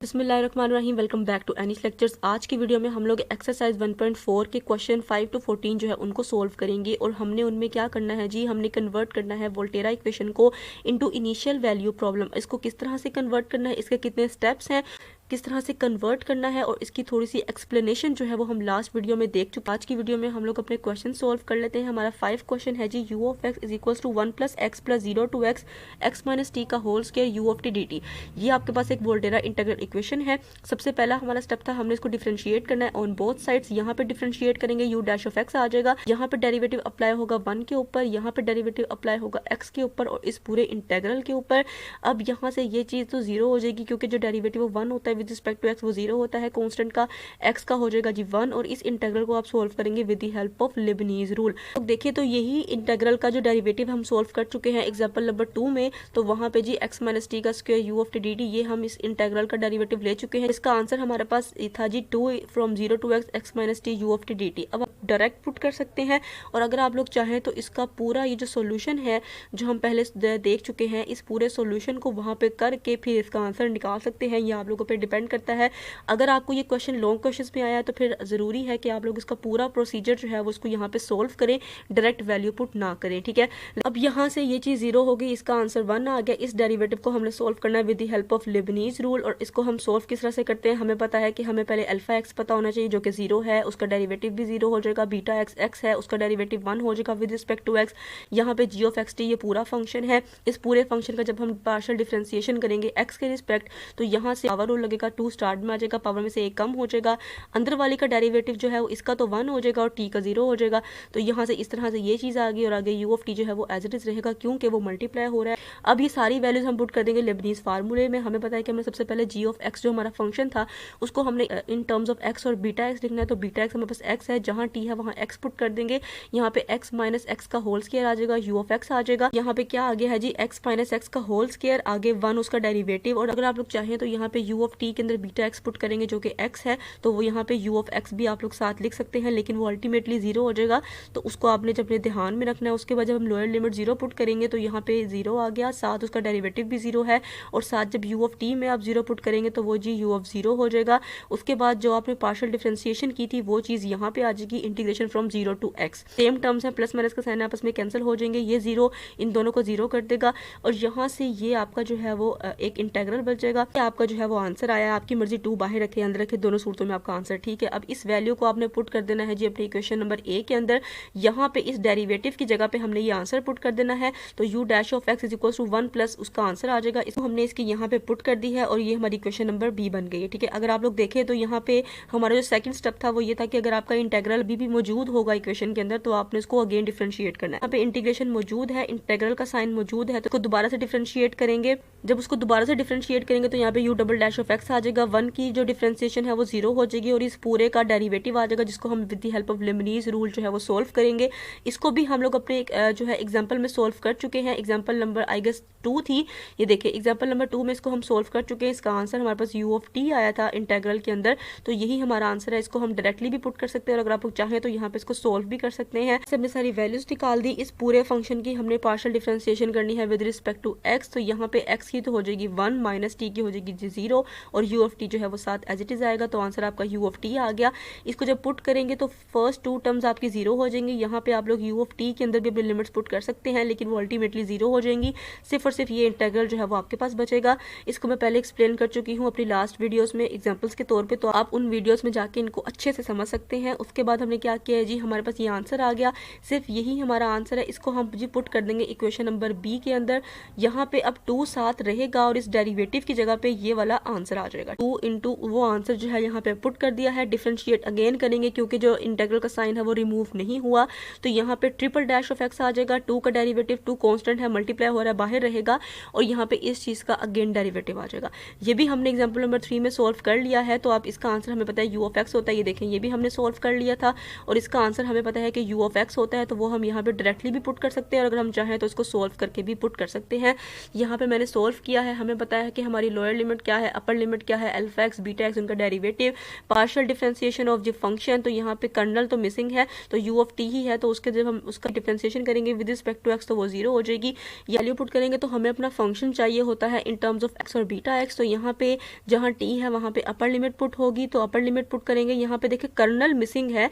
बिस्मिल्लाहिर्रहमानिर्रहीम। Welcome back to Anis lectures. आज की वीडियो में हम लोग एक्सरसाइज 1.4 के क्वेश्चन 5 to 14 जो है उनको सोल्व करेंगे और हमने उनमें क्या करना है जी, हमने कन्वर्ट करना है वोल्टेरा इक्वेशन को इनटू इनिशियल वैल्यू प्रॉब्लम। इसको किस तरह से कन्वर्ट करना है, इसके कितने स्टेप्स हैं, किस तरह से कन्वर्ट करना है और इसकी थोड़ी सी एक्सप्लेनेशन जो है वो हम लास्ट वीडियो में देख चुके। आज की वीडियो में हम लोग अपने क्वेश्चन सोल्व कर लेते हैं। हमारा 5 क्वेश्चन है जी, u of x is equals to 1 plus x plus 0 to x x minus t का whole square u of t d t. ये आपके पास एक वोल्टेरा इंटीग्रल इक्वेशन है। सबसे पहला हमारा स्टेप था, हमने इसको डिफरेंशिएट करना है ऑन बोथ साइड्स। यहाँ पे डिफरेंशिएट करेंगे u डैश ऑफ एक्स आ जाएगा, यहाँ पे डेरिवेटिव अप्लाई होगा 1 के ऊपर, यहाँ पे डेरिवेटिव अप्लाई होगा x के ऊपर और इस पूरे इंटीग्रल के ऊपर। अब यहाँ से ये चीज़ तो जीरो हो जाएगी क्योंकि जो डेरिवेटिव 1 होता है विद रिस्पेक्ट टू x वो जीरो होता है, कांस्टेंट का x का हो जाएगा जी 1 और इस इंटीग्रल को आप सोल्व करेंगे with the help of Lebanese rule. तो देखिए तो यही इंटीग्रल का जो डेरिवेटिव हम सोल्व कर चुके हैं एग्जांपल नंबर 2 में। तो वहाँ पे जी x माइनस टी का square u of t d t, ये हम इस इंटीग्रल का डेरिवेटिव ले चुके हैं। इसका आंसर हमारे पास था जी 2 from 0 to x x minus t u of t d t. अब आप डायरेक्ट पुट कर सकते हैं और अगर आप लोग चाहें तो इसका पूरा ये जो सोल्यूशन है जो हम पहले देख चुके हैं, इस पूरे सोल्यूशन को वहाँ पे करके फिर इसका आंसर निकाल सकते हैं। ये आप लोगों पे डिपेंड करता है। अगर आपको ये क्वेश्चन लॉन्ग क्वेश्चन में आया तो फिर ज़रूरी है कि आप लोग इसका पूरा प्रोसीजर जो है वो इसको यहाँ पे सोल्व करें, डायरेक्ट वैल्यू पुट ना करें, ठीक है। अब यहाँ से ये चीज़ जीरो हो गई, इसका आंसर 1 आ गया। इस डेरिवेटिव को हमने सोल्व करना है with the help of Lebanese rule और इसको हम सोल्व किस तरह से करते हैं। हमें पता है कि हमें पहले अल्फा एक्स पता होना चाहिए जो कि 0 है, उसका डेरिवेटिव भी 0 हो जाएगा। बीटा एक्स एक्स है, उसका डेरिवेटिव 1 हो जाएगा विद रिस्पेक्ट टू एक्स। यहाँ पे जी ऑफ एक्स टी ये पूरा फंक्शन है। इस पूरे फंक्शन का जब हम पार्शियल डिफरेंशिएशन करेंगे एक्स के रिस्पेक्ट तो यहाँ से पावर रूल लगेगा, 2 स्टार्ट में आ जाएगा, पावर में से एक कम हो जाएगा। अंदर वाली का डेरिवेटिव जो है इसका तो 1 हो जाएगा और टी का 0 हो जाएगा। तो यहाँ से इस तरह से ये चीज़ आ गई और आगे यू ऑफ टी जो है वो एज इट इज रहेगा क्योंकि वो मल्टीप्लाई हो रहा है। अब ये सारी वैल्यूज हम पुट कर देंगे लेबनीज फार्मूले में। हमें पता है कि हमने सबसे पहले जी ऑफ एक्स जो हमारा फंक्शन था उसको हमने इन टर्म्स ऑफ एक्स और बीटा एक्स लिखना है। तो बीटा एक्स हमारे पास एक्स है, जहाँ टी है वहाँ एक्स पुट कर देंगे। यहाँ पे एक्स माइनस एक्स का होल स्क्वायर आ जाएगा, यू ऑफ एक्स आ जाएगा। यहाँ पे क्या आ गया है जी, एक्स माइनस एक्स का होल स्क्वायर, आगे 1 उसका डेरिवेटिव। और अगर आप लोग चाहें तो यहाँ पे यू ऑफ टी के अंदर बीटा एक्स पुट करेंगे जो कि एक्स है, तो वो यहाँ पे यू ऑफ एक्स भी आप लोग साथ लिख सकते हैं, लेकिन वो अल्टीमेटली 0 हो जाएगा। तो उसको आपने जब अपने ध्यान में रखना है। उसके बाद जब हम लोअर लिमिट 0 पुट करेंगे तो यहाँ पे 0 आ गया, साथ उसका डेरिवेटिव भी 0 है और साथ जब यू ऑफ टी में आप 0 पुट करेंगे तो वो जी यू ऑफ 0 हो जाएगा। उसके बाद जो आपने पार्शियल डिफरेंशिएशन की थी वो चीज़ यहाँ पे आ जाएगी, integration from 0 to x. Same terms है, प्लस माइनस का साइन आपस में कैंसिल हो जाएंगे, ये 0 इन दोनों को 0 कर देगा और यहाँ से ये आपका जो है वो एक इंटीग्रल बचेगा। आपका जो है वो आंसर आया। आपकी मर्जी 2 बाहर रखे अंदर रखे, दोनों सूरतों में आपका आंसर ठीक है। अब इस वैल्यू को आपने पुट कर देना है जी अपने इक्वेशन नंबर ए के अंदर। यहाँ पे इस डेरिवेटिव की जगह पे हमने ये आंसर पुट कर देना है। तो u dash of x is equal to 1 plus उसका आंसर आ जाएगा। इसको हमने इसकी यहाँ पे पुट कर दी है और ये हमारी इक्वेशन नंबर बी बन गई है, ठीक है। अगर आप लोग देखें तो यहाँ पे हमारा जो सेकंड स्टेप था वो ये था कि अगर आपका इंटीग्रल भी मौजूद होगा इक्वेशन के अंदर तो आपने इसको अगेन डिफरेंशिएट करना है। यहाँ पे इंटीग्रेशन मौजूद है, इंटीग्रल का साइन मौजूद है, तो उसको दोबारा से डिफरेंशिएट करेंगे। जब उसको दोबारा से डिफरेंशिएट करेंगे तो यहाँ पे u double dash of x आ जाएगा, 1 की जो डिफरेंशिएशन है वो 0 हो जाएगी और इस पूरे का डेरिवेटिव आ जाएगा जिसको हम with the help of Lebanese rule जो है वो सोल्व करेंगे। इसको भी हम लोग अपने जो है एग्जांपल में सोल्व कर चुके हैं। एग्जांपल नंबर आई गेस 2 थी, ये देखिए एग्जांपल नंबर 2 में इसको हम सोल्व कर चुके हैं। इसका आंसर हमारे पास यू ऑफ टी आया था इंटीग्रल के अंदर, तो यही हमारा आंसर है। इसको हम डायरेक्टली भी पुट कर सकते हैं और अगर आप लोग चाहें तो यहाँ पे इसको सोल्व भी कर सकते हैं। हमने सारी वैल्यूज निकाल दी। इस पूरे फंक्शन की हमने पार्शियल डिफरेंशिएशन करनी है विद रिस्पेक्ट टू एक्स। तो यहाँ पे एक्स की तो हो जाएगी 1 माइनस टी की हो जाएगी 0 और यू ऑफ टी जो है वो साथ एज इट इज आएगा। तो आंसर आपका यू ऑफ टी आ गया। इसको जब पुट करेंगे तो फर्स्ट 2 टर्म्स आपकी 0 हो जाएंगी। यहाँ पे आप लोग यू ऑफ टी के अंदर भी अपने लिमिट्स पुट कर सकते हैं लेकिन वो अल्टीमेटली 0 हो जाएंगी। सिर्फ और सिर्फ ये इंटीग्रल जो है वो आपके पास बचेगा। इसको मैं पहले एक्सप्लेन कर चुकी हूँ अपनी लास्ट वीडियोस में एग्जांपल्स के तौर पे, तो आप उन वीडियोस में जाके इनको अच्छे से समझ सकते हैं। उसके बाद हमने क्या किया है जी, हमारे पास ये आंसर आ गया, सिर्फ यही हमारा आंसर है। इसको हम जी पुट कर देंगे इक्वेशन नंबर बी के अंदर। यहाँ पे अब 2 साथ रहेगा और इस डेरिवेटिव की जगह पे ये वाला आंसर आ जाएगा। 2 इंटू वो आंसर जो है यहाँ पे पुट कर दिया है। डिफरेंशिएट अगेन करेंगे क्योंकि जो इंटीग्रल का साइन है वो रिमूव नहीं हुआ, तो यहाँ पे ट्रिपल डैश ऑफ एक्स आ जाएगा। 2 का डेरिवेटिव 2 कांस्टेंट है, मल्टीप्लाई हो रहा है, बाहर रहेगा और यहाँ पे इस चीज का अगेन डेरिवेटिव आ जाएगा। ये भी हमने एग्जांपल नंबर 3 में सोल्व कर लिया है। तो आप इसका आंसर हमें पता है यू ऑफ एक्स होता है, ये देखें ये भी हमने सोल्व कर लिया था और इसका आंसर हमें पता है कि यू ऑफ एक्स होता है। तो वो हम यहाँ पे डायरेक्टली भी पुट कर सकते हैं और अगर हम चाहें तो इसको सोल्व करके भी पुट कर सकते हैं। यहाँ पे मैंने सोल्व किया है। हमें पता है कि हमारी लोअर लिमिट क्या है, अपर लिमिट लिमिट क्या है, अल्फा एक्स बीटा एक्स उनका डेरिवेटिव, पार्शियल डिफरेंशिएशन ऑफ जो फंक्शन, तो यहाँ पे कर्नल तो मिसिंग है तो यू ऑफ टी ही है, तो उसके जब हम उसका डिफरेंशिएशन करेंगे विद रिस्पेक्ट टू एक्स तो वो जीरो हो जाएगी। ये वैल्यू पुट करेंगे तो हमें अपना फंक्शन चाहिए होता है इन टर्म्स ऑफ एक्स और बीटा एक्स, तो यहाँ पे जहाँ टी है वहाँ पे अपर लिमिट पुट होगी, तो अपर लिमिट पुट करेंगे। यहाँ पे देखिए कर्नल मिसिंग है,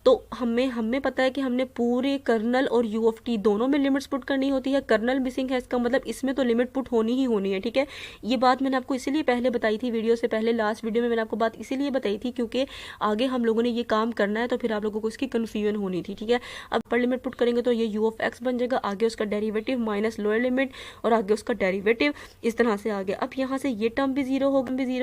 तो हमें पता है कि हमने पूरे कर्नल और यू ऑफ टी दोनों में लिमिट्स पुट करनी होती है। कर्नल मिसिंग है, इसका मतलब इसमें तो लिमिट पुट होनी ही होनी है, ठीक है। ये बात मैंने आपको इसीलिए पहले बताई थी वीडियो से पहले, लास्ट वीडियो में मैंने आपको बात इसीलिए बताई थी क्योंकि आगे हम लोगों ने ये काम करना है तो फिर आप लोगों को इसकी कन्फ्यूजन होनी थी, ठीक है। अब अपर लिमिट पुट करेंगे तो ये यू ऑफ एक्स बन जाएगा, आगे उसका डेरिवेटिव माइनस लोअर लिमिट और आगे उसका डेरिवेटिव, इस तरह से आ गया। अब यहाँ से ये टर्म भी जीरो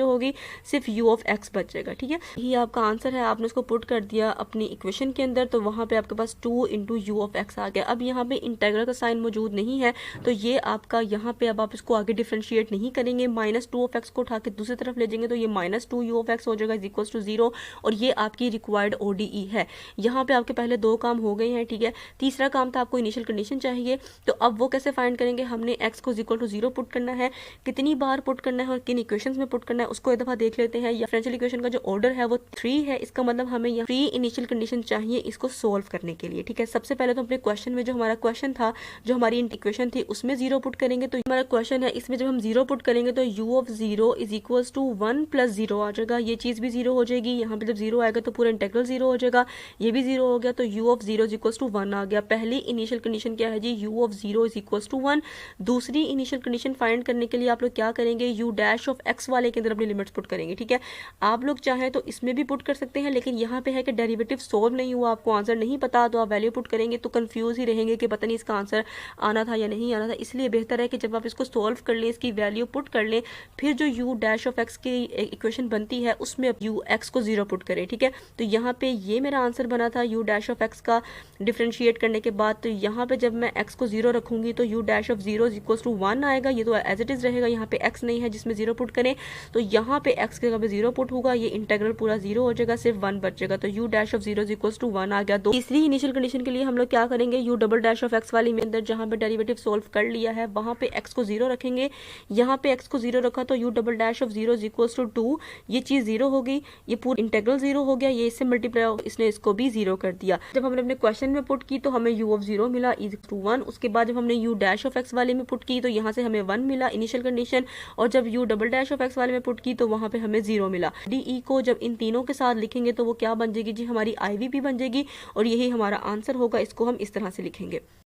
होगी, सिर्फ यू ऑफ एक्स बच जाएगा, ठीक है। ये आपका आंसर है, आपने उसको पुट कर दिया अपनी इक्वेशन के अंदर, तो वहाँ पे आपके पास 2 इंटू यू ऑफ एक्स आ गया। अब यहाँ पे इंटेग्रल का साइन मौजूद नहीं है तो ये आपका यहाँ पे अब आप इसको आगे डिफरेंशिएट नहीं करेंगे, माइनस 2 ऑफ एक्स को उठा के दूसरी तरफ ले जाएंगे तो ये माइनस 2 यू ऑफ एक्स हो जाएगा इज इक्वल टू 0, और ये आपकी रिक्वायर्ड ओडीई है। यहाँ पे आपके पहले 2 काम हो गए हैं, ठीक है। तीसरा काम था आपको इनिशियल कंडीशन चाहिए, तो अब वो कैसे फाइंड करेंगे, हमने एक्स को इक्वल टू 0 पुट करना है, कितनी बार पुट करना है और किन इक्वेशंस में पुट करना है उसको एक दफा देख लेते हैं। डिफरेंशियल इक्वेशन का जो ऑर्डर है वो 3 है, इसका मतलब हमें यहाँ 3 इनिशियल कंडीशन चाहिए इसको सोल्व करने के लिए, ठीक है। सबसे पहले तो अपने क्वेश्चन में जो हमारा क्वेश्चन था, जो हमारी इक्वेशन थी उसमें 0 पुट करेंगे, तो हमारा क्वेश्चन है इसमें जब हम 0 पुट करेंगे तो u of 0 is equal to 1 plus 0 आ जाएगा, ये चीज भी 0 हो जाएगी। यहाँ पे जब 0 आएगा तो पूरा इंटेग्रल 0 हो जाएगा, ये भी 0 हो गया, तो u of 0 is equal to 1 आ गया। पहली इनिशियल कंडीशन क्या है जी, u of 0 is equal to 1। दूसरी इनिशियल कंडीशन फाइंड करने के लिए आप लोग क्या करेंगे, u डैश ऑफ x वाले के अंदर अपनी लिमिट्स पुट करेंगे, ठीक है। आप लोग चाहें तो इसमें भी पुट कर सकते हैं, लेकिन यहाँ पे है कि डेरिवेटिव सोल्व नहीं हुआ, आपको आंसर नहीं पता, तो आप वैल्यू पुट करेंगे तो कंफ्यूज ही रहेंगे कि पता नहीं इसका आंसर आना था या नहीं आना था। इसलिए बेहतर है कि जब आप इसको सोल्व कर लें, इसकी वैल्यू पुट कर लें, फिर जो u डैश ऑफ x की इक्वेशन बनती है उसमें u x को 0 पुट करें, ठीक है। तो यहाँ पे ये मेरा आंसर बना था u डैश ऑफ x का डिफरेंशिएट करने के बाद। तो यहाँ पे जब मैं x को 0 रखूंगी तो u dash of 0 equal to 1 आएगा, ये तो एज इट इज रहेगा, यहाँ पे x नहीं है जिसमें 0 पुट करें, तो यहाँ पे x के जगह पे 0 पुट होगा, ये इंटेग्रल पूरा 0 हो जाएगा, सिर्फ 1 बच जाएगा, तो u dash of 0 equal to 1 आ गया। तीसरी इनिशियल कंडीशन के लिए हम लोग क्या करेंगे, u double dash of x वाली में अंदर जहाँ पे डेरिवेटिव सोल्व कर लिया है वहाँ पे x को 0 रखेंगे, यहाँ पे x को 0 रखा तो u double dash of 0 equal to 2, ये चीज 0 हो गई, ये पूरा इंटेग्रल 0 हो गया, ये इससे मल्टीप्लाई इसने इसको भी 0 कर दिया। जब हमने अपने क्वेश्चन में पुट की तो हमें u ऑफ 0 मिला इज टू 1, उसके बाद जब हमने u डैश ऑफ x वाले में पुट की तो यहाँ से हमें 1 मिला इनिशियल कंडीशन, और जब u double dash of x वाले में पुट की तो वहाँ पे हमें 0 मिला। डी को जब इन तीनों के साथ लिखेंगे तो वो क्या बन जाएगी जी, हमारी IVP बन जाएगी, और यही हमारा आंसर होगा, इसको हम इस तरह से लिखेंगे।